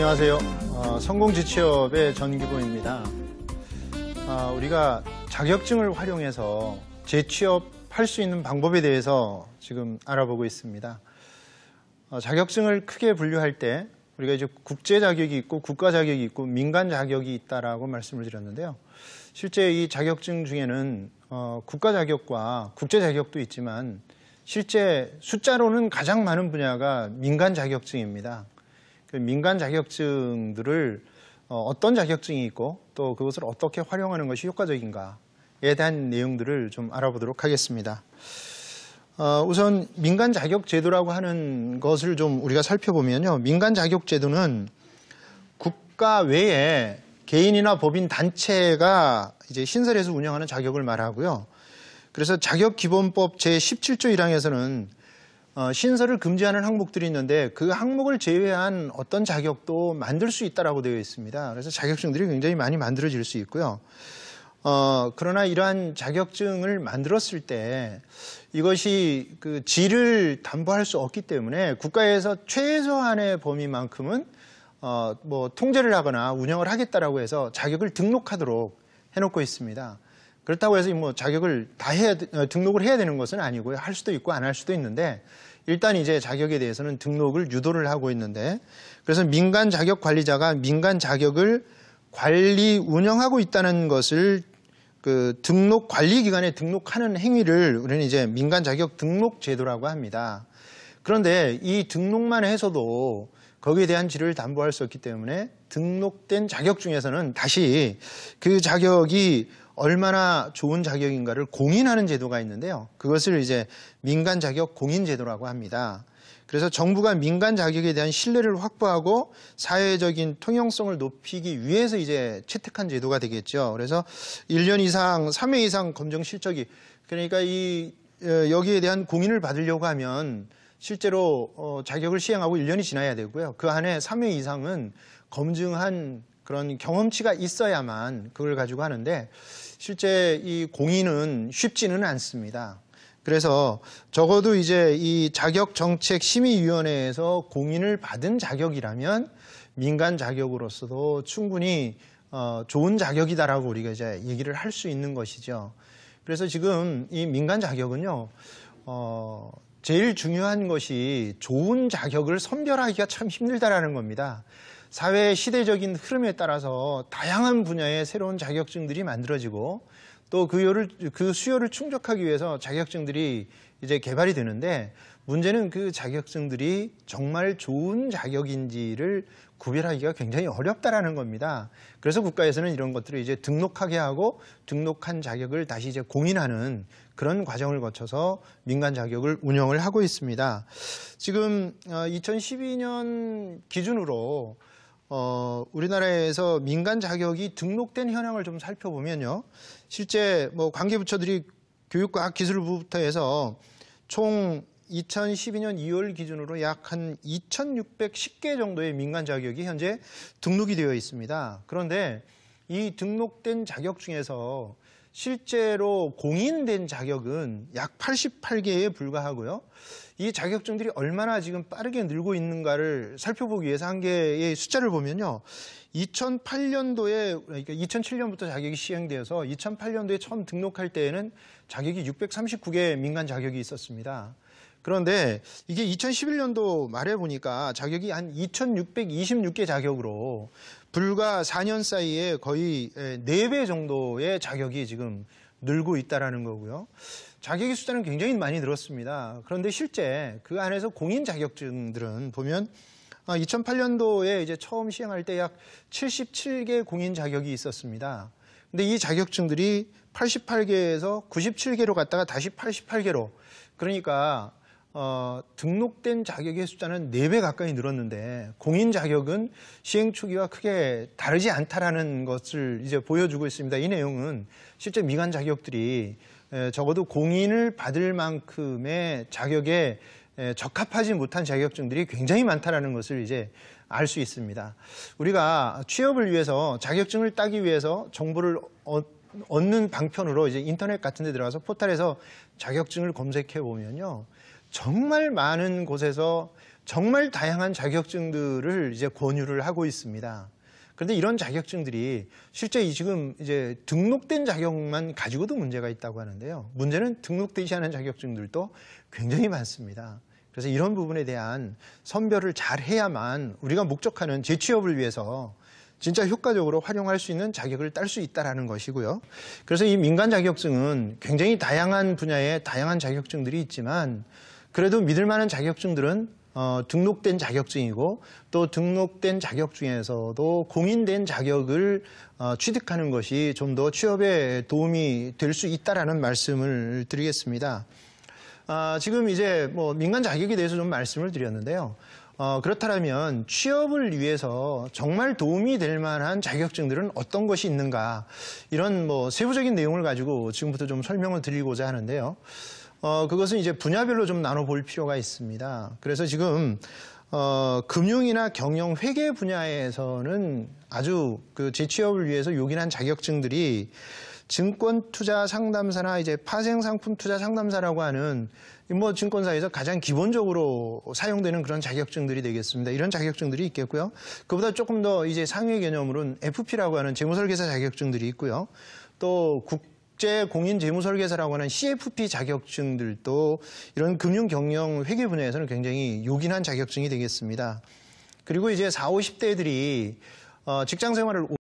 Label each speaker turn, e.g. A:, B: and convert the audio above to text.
A: 안녕하세요. 성공지취업의 전기보입니다. 우리가 자격증을 활용해서 재취업할 수 있는 방법에 대해서 지금 알아보고 있습니다. 자격증을 크게 분류할 때 우리가 이제 국제 자격이 있고 국가 자격이 있고 민간 자격이 있다라고 말씀을 드렸는데요. 실제 이 자격증 중에는 국가 자격과 국제 자격도 있지만 실제 숫자로는 가장 많은 분야가 민간 자격증입니다. 그 민간 자격증들을 어떤 자격증이 있고 또 그것을 어떻게 활용하는 것이 효과적인가에 대한 내용들을 좀 알아보도록 하겠습니다. 우선 민간 자격 제도라고 하는 것을 좀 우리가 살펴보면요. 민간 자격 제도는 국가 외에 개인이나 법인 단체가 이제 신설해서 운영하는 자격을 말하고요. 그래서 자격기본법 제17조 1항에서는 신설을 금지하는 항목들이 있는데 그 항목을 제외한 어떤 자격도 만들 수 있다라고 되어 있습니다. 그래서 자격증들이 굉장히 많이 만들어질 수 있고요. 그러나 이러한 자격증을 만들었을 때 이것이 그 질을 담보할 수 없기 때문에 국가에서 최소한의 범위만큼은 뭐 통제를 하거나 운영을 하겠다라고 해서 자격을 등록하도록 해놓고 있습니다. 그렇다고 해서 뭐 자격을 다 등록을 해야 되는 것은 아니고요. 할 수도 있고 안 할 수도 있는데 일단 이제 자격에 대해서는 등록을 유도를 하고 있는데 그래서 민간 자격 관리자가 민간 자격을 관리 운영하고 있다는 것을 그 등록 관리 기관에 등록하는 행위를 우리는 이제 민간 자격 등록 제도라고 합니다. 그런데 이 등록만 해서도 거기에 대한 질을 담보할 수 없기 때문에 등록된 자격 중에서는 다시 그 자격이 얼마나 좋은 자격인가를 공인하는 제도가 있는데요. 그것을 이제 민간 자격 공인 제도라고 합니다. 그래서 정부가 민간 자격에 대한 신뢰를 확보하고 사회적인 통용성을 높이기 위해서 이제 채택한 제도가 되겠죠. 그래서 1년 이상, 3회 이상 검정 실적이 그러니까 여기에 대한 공인을 받으려고 하면 실제로 자격을 시행하고 1년이 지나야 되고요. 그 안에 3회 이상은 검증한 그런 경험치가 있어야만 그걸 가지고 하는데 실제 이 공인은 쉽지는 않습니다. 그래서 적어도 이제 이 자격정책심의위원회에서 공인을 받은 자격이라면 민간 자격으로서도 충분히 좋은 자격이다라고 우리가 이제 얘기를 할 수 있는 것이죠. 그래서 지금 이 민간 자격은요, 제일 중요한 것이 좋은 자격을 선별하기가 참 힘들다라는 겁니다. 사회의 시대적인 흐름에 따라서 다양한 분야의 새로운 자격증들이 만들어지고 또 그 수요를 충족하기 위해서 자격증들이 이제 개발이 되는데 문제는 그 자격증들이 정말 좋은 자격인지를 구별하기가 굉장히 어렵다라는 겁니다. 그래서 국가에서는 이런 것들을 이제 등록하게 하고 등록한 자격을 다시 이제 공인하는 그런 과정을 거쳐서 민간 자격을 운영을 하고 있습니다. 지금 2012년 기준으로 우리나라에서 민간 자격이 등록된 현황을 좀 살펴보면요. 실제 뭐 관계부처들이 교육과학기술부부터 해서 총 2012년 2월 기준으로 약 한 2,610개 정도의 민간 자격이 현재 등록이 되어 있습니다. 그런데 이 등록된 자격 중에서 실제로 공인된 자격은 약 88개에 불과하고요. 이 자격증들이 얼마나 지금 빠르게 늘고 있는가를 살펴보기 위해서 한 개의 숫자를 보면요. 2008년도에, 그러니까 2007년부터 자격이 시행되어서 2008년도에 처음 등록할 때에는 자격이 639개 민간 자격이 있었습니다. 그런데 이게 2011년도 말에 보니까 자격이 한 2,626개 자격으로 불과 4년 사이에 거의 4배 정도의 자격이 지금 늘고 있다라는 거고요. 자격의 숫자는 굉장히 많이 늘었습니다. 그런데 실제 그 안에서 공인 자격증들은 보면 2008년도에 이제 처음 시행할 때 약 77개 공인 자격이 있었습니다. 근데 이 자격증들이 88개에서 97개로 갔다가 다시 88개로 그러니까 등록된 자격의 숫자는 4배 가까이 늘었는데 공인 자격은 시행 초기와 크게 다르지 않다라는 것을 이제 보여주고 있습니다. 이 내용은 실제 민간 자격들이 적어도 공인을 받을 만큼의 자격에 적합하지 못한 자격증들이 굉장히 많다라는 것을 이제 알 수 있습니다. 우리가 취업을 위해서 자격증을 따기 위해서 정보를 얻는 방편으로 이제 인터넷 같은 데 들어가서 포털에서 자격증을 검색해 보면요. 정말 많은 곳에서 정말 다양한 자격증들을 이제 권유를 하고 있습니다. 그런데 이런 자격증들이 실제 지금 이제 등록된 자격만 가지고도 문제가 있다고 하는데요. 문제는 등록되지 않은 자격증들도 굉장히 많습니다. 그래서 이런 부분에 대한 선별을 잘 해야만 우리가 목적하는 재취업을 위해서 진짜 효과적으로 활용할 수 있는 자격을 딸 수 있다는 것이고요. 그래서 이 민간 자격증은 굉장히 다양한 분야의 다양한 자격증들이 있지만 그래도 믿을 만한 자격증들은 등록된 자격증이고 또 등록된 자격 중에서도 공인된 자격을 취득하는 것이 좀 더 취업에 도움이 될 수 있다라는 말씀을 드리겠습니다. 지금 이제 뭐 민간 자격에 대해서 좀 말씀을 드렸는데요. 그렇다면 취업을 위해서 정말 도움이 될 만한 자격증들은 어떤 것이 있는가 이런 뭐 세부적인 내용을 가지고 지금부터 좀 설명을 드리고자 하는데요. 그것은 이제 분야별로 좀 나눠볼 필요가 있습니다. 그래서 지금 금융이나 경영, 회계 분야에서는 아주 그 재취업을 위해서 요긴한 자격증들이 증권 투자 상담사나 이제 파생 상품 투자 상담사라고 하는 뭐 증권사에서 가장 기본적으로 사용되는 그런 자격증들이 되겠습니다. 이런 자격증들이 있겠고요. 그보다 조금 더 이제 상위 개념으로는 FP라고 하는 재무설계사 자격증들이 있고요. 또 국제공인재무설계사라고 하는 CFP 자격증들도 이런 금융, 경영, 회계 분야에서는 굉장히 요긴한 자격증이 되겠습니다. 그리고 이제 40, 50대들이 직장 생활을